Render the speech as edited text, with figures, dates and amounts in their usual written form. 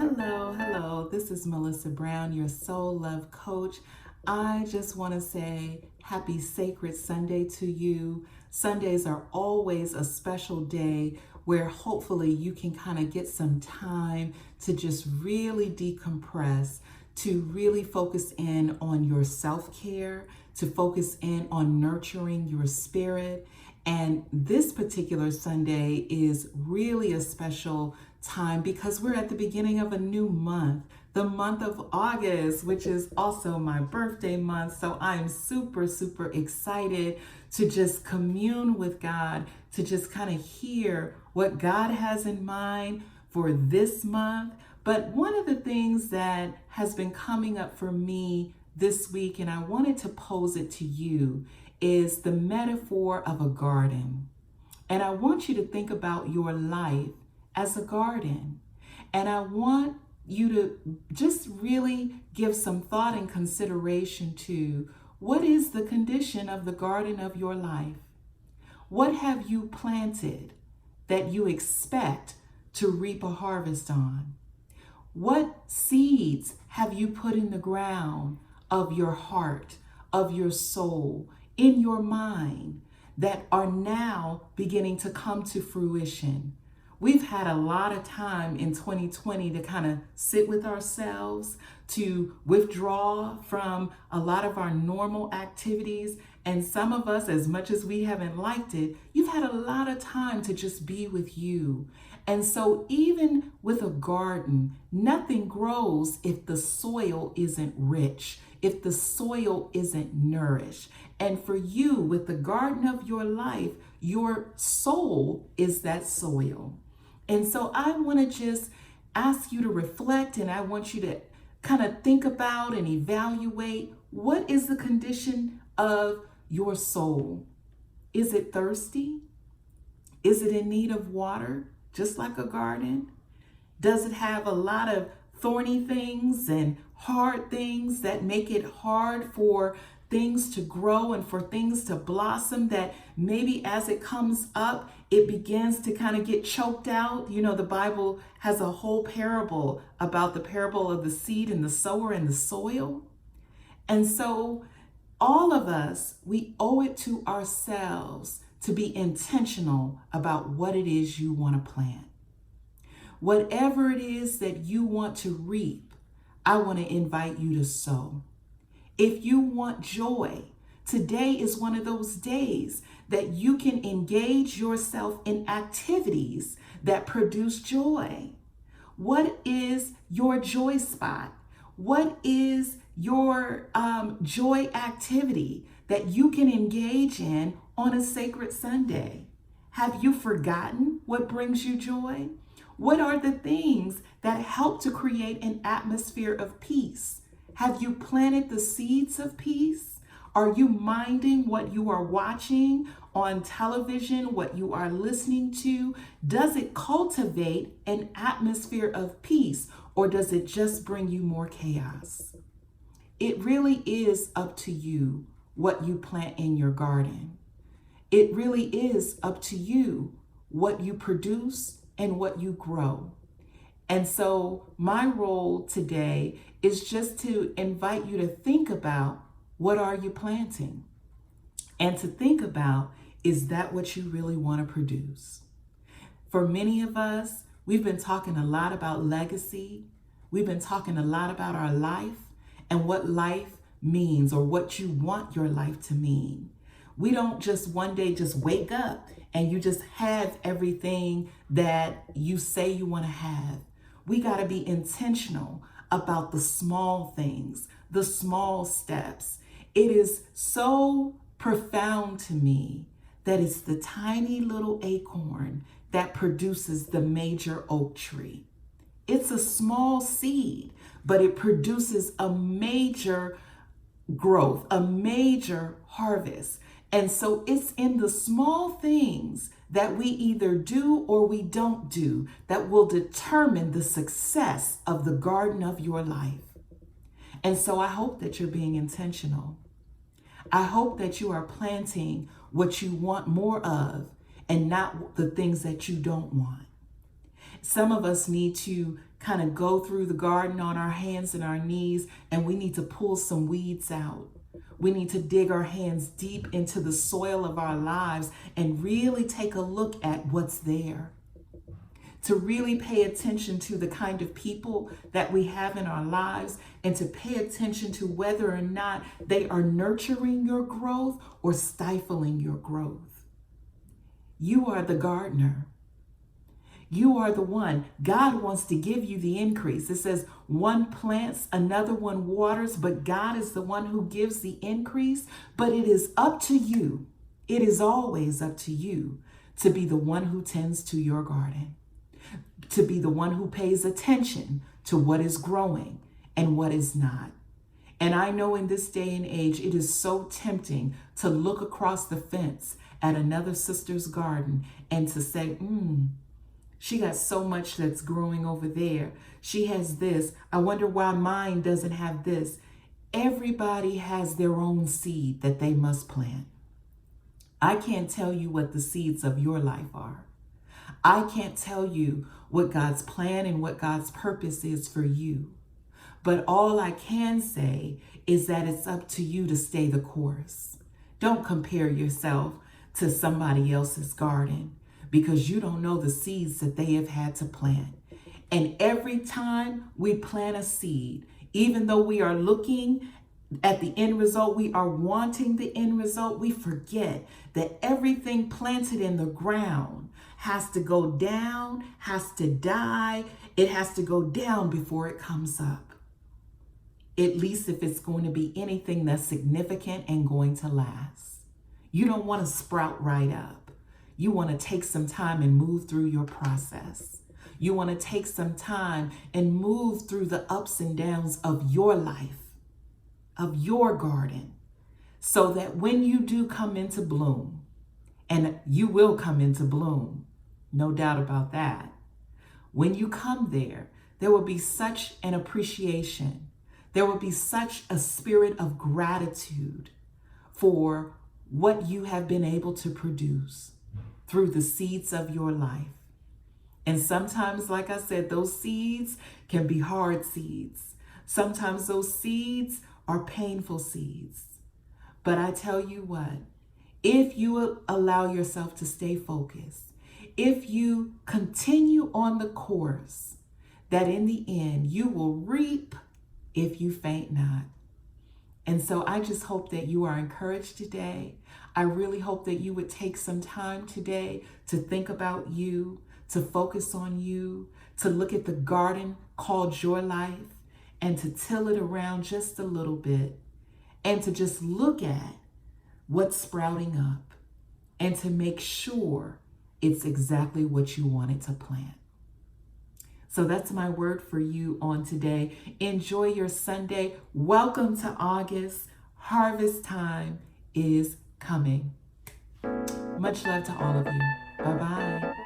Hello. This is Melissa Brown, your soul love coach. I just want to say happy sacred Sunday to you. Sundays are always a special day where hopefully you can kind of get some time to just really decompress, to really focus in on your self-care, to focus in on nurturing your spirit. And this particular Sunday is really a special time because we're at the beginning of a new month, the month of August, which is also my birthday month. So I'm super excited to just commune with God, to just kind of hear what God has in mind for this month. But one of the things that has been coming up for me this week, and I wanted to pose it to you, is the metaphor of a garden. And I want you to think about your life as a garden. And I want you to just really give some thought and consideration to what is the condition of the garden of your life? What have you planted that you expect to reap a harvest on? What seeds have you put in the ground of your heart, of your soul, in your mind that are now beginning to come to fruition? We've had a lot of time in 2020 to kind of sit with ourselves, to withdraw from a lot of our normal activities. And some of us, as much as we haven't liked it, you've had a lot of time to just be with you. And so even with a garden, nothing grows if the soil isn't rich, if the soil isn't nourished. And for you, with the garden of your life, your soul is that soil. And so I want to just ask you to reflect, and I want you to kind of think about and evaluate, what is the condition of your soul? Is it thirsty? Is it in need of water, just like a garden? Does it have a lot of thorny things and hard things that make it hard for things to grow and for things to blossom, that maybe as it comes up, it begins to kind of get choked out? You know, the Bible has a whole parable about the parable of the seed and the sower and the soil. And so all of us, we owe it to ourselves to be intentional about what it is you want to plant. Whatever it is that you want to reap, I want to invite you to sow. If you want joy, today is one of those days that you can engage yourself in activities that produce joy. What is your joy spot? What is your joy activity that you can engage in on a sacred Sunday? Have you forgotten what brings you joy? What are the things that help to create an atmosphere of peace? Have you planted the seeds of peace? Are you minding what you are watching on television, what you are listening to? Does it cultivate an atmosphere of peace, or does it just bring you more chaos? It really is up to you what you plant in your garden. It really is up to you what you produce and what you grow. And so my role today is just to invite you to think about, what are you planting? And to think about, is that what you really want to produce? For many of us, we've been talking a lot about legacy. We've been talking a lot about our life and what life means, or what you want your life to mean. We don't just one day just wake up and you just have everything that you say you want to have. We got to be intentional about the small things, the small steps. It is so profound to me that it's the tiny little acorn that produces the major oak tree. It's a small seed, but it produces a major growth, a major harvest. And so it's in the small things that we either do or we don't do that will determine the success of the garden of your life. And so I hope that you're being intentional. I hope that you are planting what you want more of and not the things that you don't want. Some of us need to kind of go through the garden on our hands and our knees, and we need to pull some weeds out. We need to dig our hands deep into the soil of our lives and really take a look at what's there. To really pay attention to the kind of people that we have in our lives, and to pay attention to whether or not they are nurturing your growth or stifling your growth. You are the gardener. You are the one. God wants to give you the increase. It says one plants, another one waters, but God is the one who gives the increase. But it is up to you. It is always up to you to be the one who tends to your garden, to be the one who pays attention to what is growing and what is not. And I know in this day and age, it is so tempting to look across the fence at another sister's garden and to say, she got so much that's growing over there. She has this. I wonder why mine doesn't have this. Everybody has their own seed that they must plant. I can't tell you what the seeds of your life are. I can't tell you what God's plan and what God's purpose is for you. But all I can say is that it's up to you to stay the course. Don't compare yourself to somebody else's garden, because you don't know the seeds that they have had to plant. And every time we plant a seed, even though we are looking at the end result, we are wanting the end result, we forget that everything planted in the ground has to go down, has to die. It has to go down before it comes up. At least if it's going to be anything that's significant and going to last. You don't want to sprout right up. You want to take some time and move through your process. You want to take some time and move through the ups and downs of your life, of your garden, so that when you do come into bloom, and you will come into bloom, no doubt about that, when you come there, there will be such an appreciation. There will be such a spirit of gratitude for what you have been able to produce through the seeds of your life. And sometimes, like I said, those seeds can be hard seeds. Sometimes those seeds are painful seeds. But I tell you what, if you will allow yourself to stay focused, if you continue on the course, that in the end you will reap if you faint not. And so I just hope that you are encouraged today. I really hope that you would take some time today to think about you, to focus on you, to look at the garden called your life, and to till it around just a little bit, and to just look at what's sprouting up, and to make sure it's exactly what you wanted to plant. So that's my word for you on today. Enjoy your Sunday. Welcome to August. Harvest time is coming. Much love to all of you. Bye-bye.